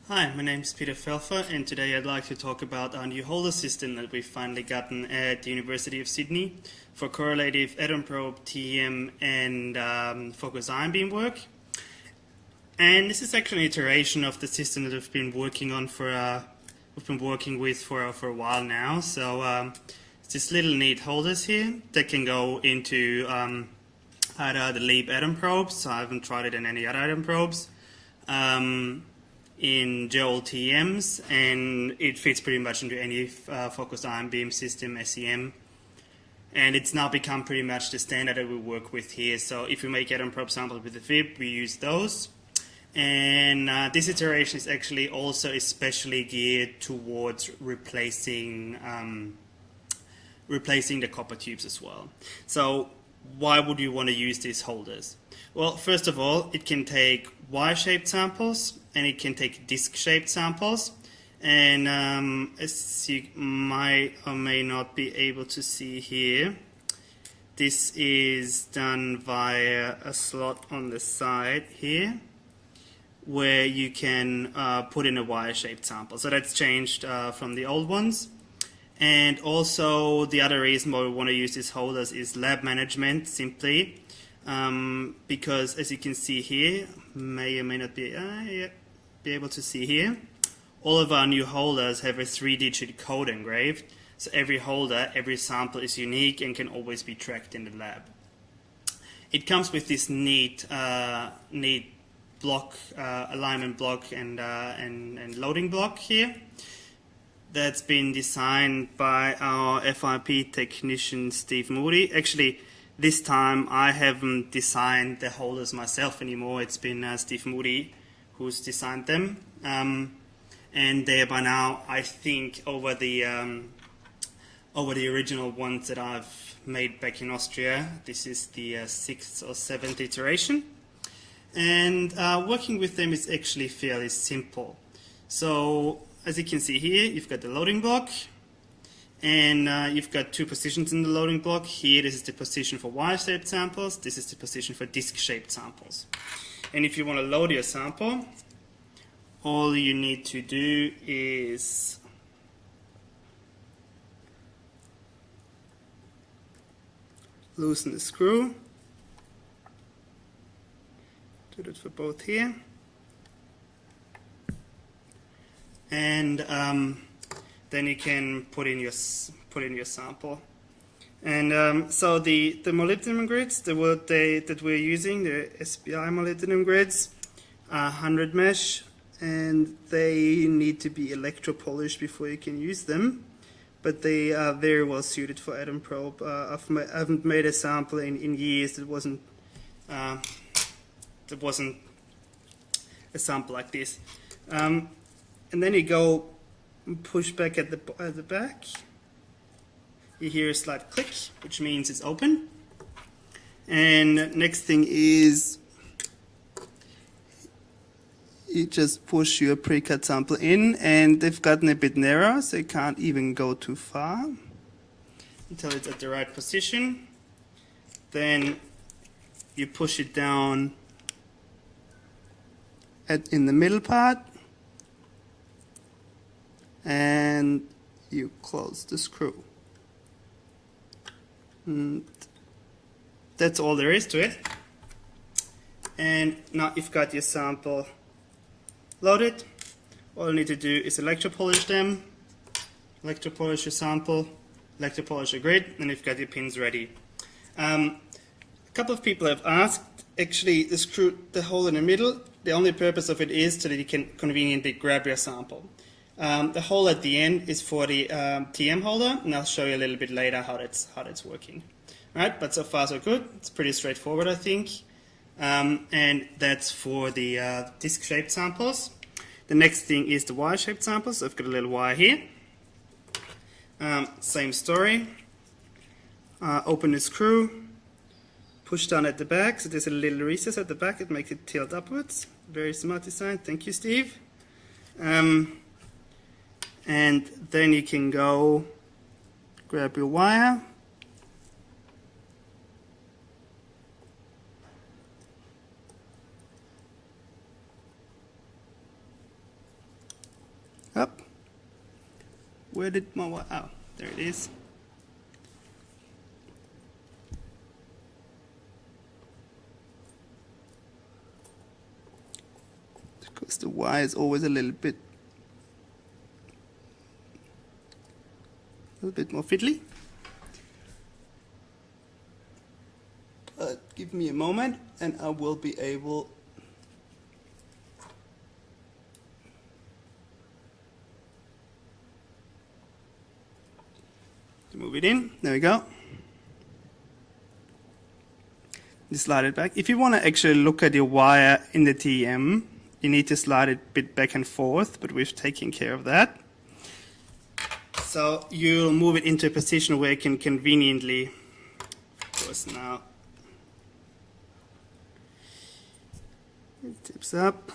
Hi, my name is Peter Felfer, and today I'd like to talk about our new holder system that we've finally gotten at the University of Sydney for correlative atom probe, TEM, and focused ion beam work. And this is actually an iteration of the system that we've been working on we've been working with for a while now. So it's this little neat holders here that can go into either the LEAP atom probes. So I haven't tried it in any other atom probes. In gel TEMs, and it fits pretty much into any focused ion beam system, SEM. And it's now become pretty much the standard that we work with here. So if we make atom probe samples with the VIP, we use those. And this iteration is actually also especially geared towards replacing the copper tubes as well. So why would you want to use these holders? Well, first of all, it can take wire-shaped samples and it can take disc-shaped samples. And as you might or may not be able to see here, this is done via a slot on the side here, where you can put in a wire-shaped sample. So that's changed from the old ones. And also the other reason why we want to use these holders is lab management, simply. Because as you can see here, may or may not be able to see here, all of our new holders have a 3-digit code engraved. So every holder, every sample is unique and can always be tracked in the lab. It comes with this neat block, alignment block and loading block here. That's been designed by our FIP technician Steve Moody. Actually, this time I haven't designed the holders myself anymore. It's been Steve Moody who's designed them. And they're by now, I think, over the original ones that I've made back in Austria. This is the 6th or 7th iteration. And working with them is actually fairly simple. So as you can see here, you've got the loading block, and you've got two positions in the loading block. Here, this is the position for wire-shaped samples. This is the position for disc-shaped samples. And if you want to load your sample, all you need to do is loosen the screw. Do that for both here. And then you can put in your sample. And so the molybdenum grids that we're using, the SPI molybdenum grids, are 100 mesh, and they need to be electropolished before you can use them. But they are very well suited for atom probe. I haven't made a sample in years that wasn't a sample like this. And then you go push back at the back. You hear a slight click, which means it's open. And next thing is you just push your pre-cut sample in, and they've gotten a bit narrow, so you can't even go too far until it's at the right position. Then you push it down in the middle part, and you close the screw. And that's all there is to it. And now you've got your sample loaded. All you need to do is electropolish them, electropolish your sample, electropolish your grid, and you've got your pins ready. A couple of people have asked, actually the hole in the middle, the only purpose of it is so that you can conveniently grab your sample. The hole at the end is for the TM holder, and I'll show you a little bit later how that's working. All right, but so far so good. It's pretty straightforward, I think. And that's for the disc-shaped samples. The next thing is the wire-shaped samples. So I've got a little wire here. Same story. Open the screw, push down at the back. So there's a little recess at the back. It makes it tilt upwards. Very smart design. Thank you, Steve. And then you can go grab your wire. Where did my wire? Oh, there it is. Because the wire is always a little bit more fiddly. Give me a moment and I will be able to move it in. There we go. Just slide it back. If you want to actually look at your wire in the TEM, you need to slide it a bit back and forth, but we've taken care of that. So you'll move it into a position where it can conveniently, of course now, it tips up.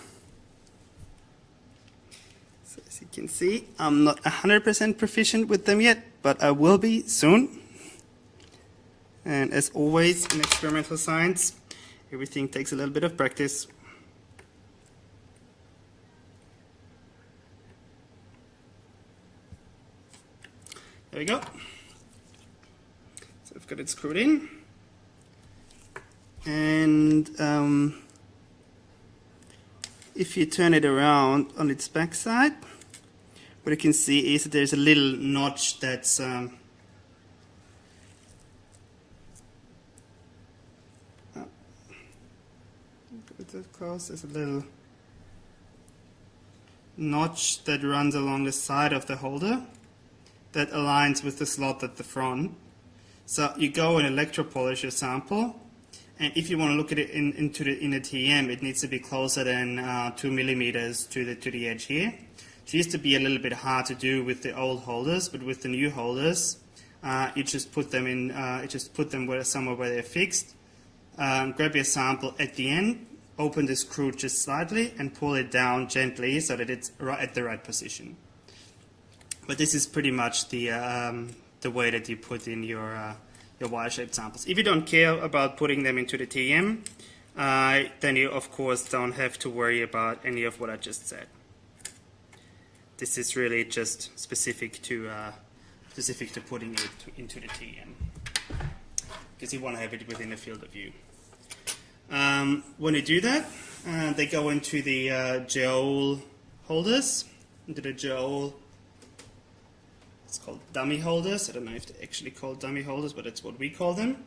So as you can see, I'm not 100% proficient with them yet, but I will be soon. And as always in experimental science, everything takes a little bit of practice. There we go. So I've got it screwed in. And if you turn it around on its back side, what you can see is that there's a little notch that's close. There's a little notch that runs along the side of the holder that aligns with the slot at the front. So you go and electropolish your sample, and if you want to look at it in a TEM, it needs to be closer than 2 millimeters to the edge here. It used to be a little bit hard to do with the old holders, but with the new holders, you just put them in. Somewhere where they're fixed. Grab your sample at the end, open the screw just slightly, and pull it down gently so that it's right at the right position. But this is pretty much the way that you put in your wire-shaped samples. If you don't care about putting them into the TEM, then you of course don't have to worry about any of what I just said. This is really just specific to putting it into the TEM, because you want to have it within the field of view. When you do that, they go into the Joule holders, into the Joule. It's called dummy holders. I don't know if they're actually called dummy holders, but that's what we call them.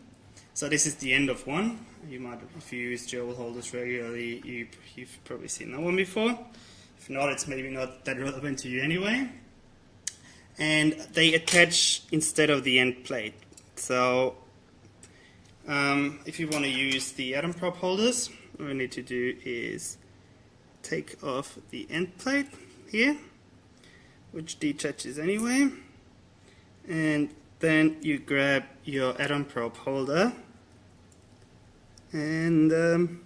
So this is the end of one. You might, if you use Joule holders regularly, you've probably seen that one before. If not, it's maybe not that relevant to you anyway. And they attach instead of the end plate. So if you want to use the atom prop holders, what we need to do is take off the end plate here, which detaches anyway. And then you grab your atom probe holder and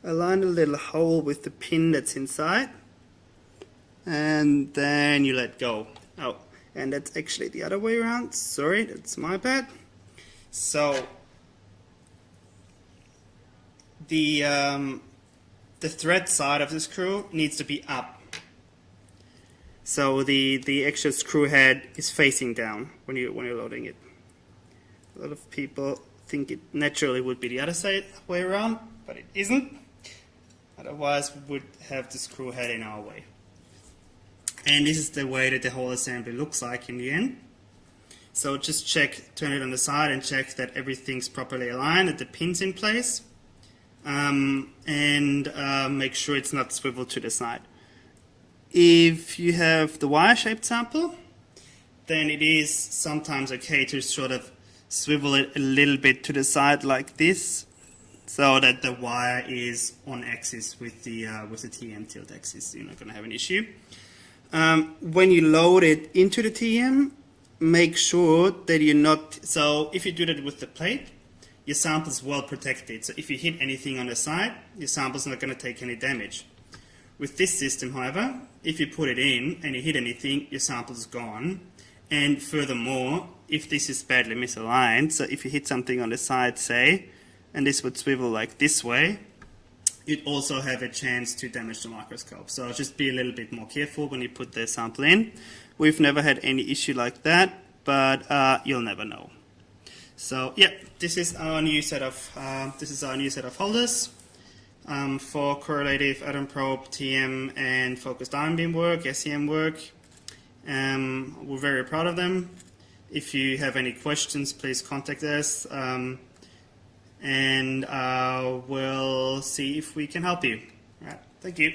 align a little hole with the pin that's inside, and then you let go. Oh, and that's actually the other way around. Sorry, that's my bad. So the thread side of the screw needs to be up. So the actual screw head is facing down when you're loading it. A lot of people think it naturally would be the other side way around, but it isn't. Otherwise, we would have the screw head in our way. And this is the way that the whole assembly looks like in the end. So just turn it on the side and check that everything's properly aligned, that the pin's in place, and make sure it's not swiveled to the side. If you have the wire-shaped sample, then it is sometimes okay to sort of swivel it a little bit to the side like this, so that the wire is on axis with the TEM tilt axis. You're not going to have an issue. When you load it into the TEM, make sure that you're not. So if you do that with the plate, your sample is well protected. So if you hit anything on the side, your sample's not going to take any damage. With this system, however, if you put it in and you hit anything, your sample's gone. And furthermore, if this is badly misaligned, so if you hit something on the side, say, and this would swivel like this way, you'd also have a chance to damage the microscope. So just be a little bit more careful when you put the sample in. We've never had any issue like that, but you'll never know. So yeah, this is our new set of holders for correlative atom probe, TM, and focused ion beam work, SEM work. We're very proud of them. If you have any questions, please contact us, and we'll see if we can help you. All right, thank you.